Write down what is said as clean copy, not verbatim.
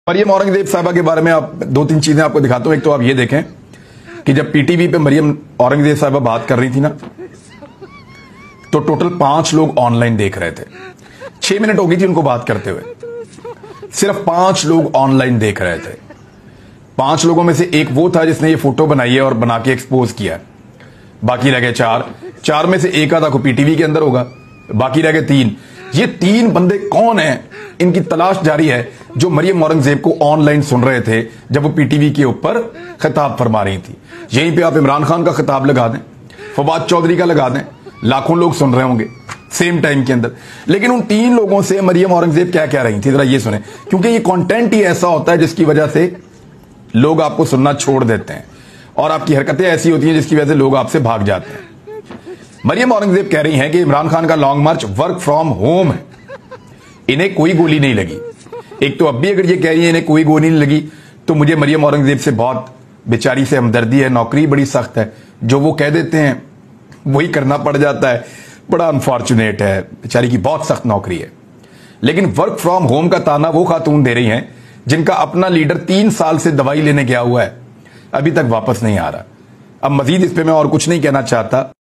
मरियम औरंगजेब साहबा के बारे में आप दो तीन चीजें आपको दिखाता हूं। एक तो आप ये देखें कि जब पीटीवी पे मरियम औरंगजेब साहबा बात कर रही थी ना, तो टोटल 5 लोग ऑनलाइन देख रहे थे। 6 मिनट हो गई थी उनको बात करते हुए, सिर्फ 5 लोग ऑनलाइन देख रहे थे। 5 लोगों में से एक वो था जिसने ये फोटो बनाई है और बना के एक्सपोज किया है। बाकी रह गए 4 में से एक आधा को पीटीवी के अंदर होगा, बाकी रह गए 3। ये 3 बंदे कौन हैं, इनकी तलाश जारी है, जो मरियम औरंगजेब को ऑनलाइन सुन रहे थे जब वो पीटीवी के ऊपर खिताब फरमा रही थी। यहीं पे आप इमरान खान का खिताब लगा दें, फवाद चौधरी का लगा दें, लाखों लोग सुन रहे होंगे सेम टाइम के अंदर। लेकिन उन 3 लोगों से मरियम औरंगजेब क्या कह रही थी, जरा ये सुने, क्योंकि ये कंटेंट ही ऐसा होता है जिसकी वजह से लोग आपको सुनना छोड़ देते हैं और आपकी हरकतें ऐसी होती हैं जिसकी वजह से लोग आपसे भाग जाते हैं। मरियम औरंगजेब कह रही हैं कि इमरान खान का long March work from home है, इन्हें कोई गोली नहीं लगी। एक तो अब भी अगर ये कह रही है इन्हें कोई गोली नहीं लगी, तो मुझे मरियम औरंगजेब से बहुत बेचारी से हमदर्दी है। नौकरी बड़ी सख्त है, जो वो कह देते हैं वही करना पड़ जाता है। बड़ा अनफॉर्चुनेट है, बेचारी की बहुत सख्त नौकरी है। लेकिन वर्क फ्रॉम होम का ताना वो खातून दे रही हैं जिनका अपना लीडर 3 साल से दवाई लेने गया हुआ है, अभी तक वापस नहीं आ रहा। अब मजीद इस पे मैं और कुछ नहीं कहना चाहता।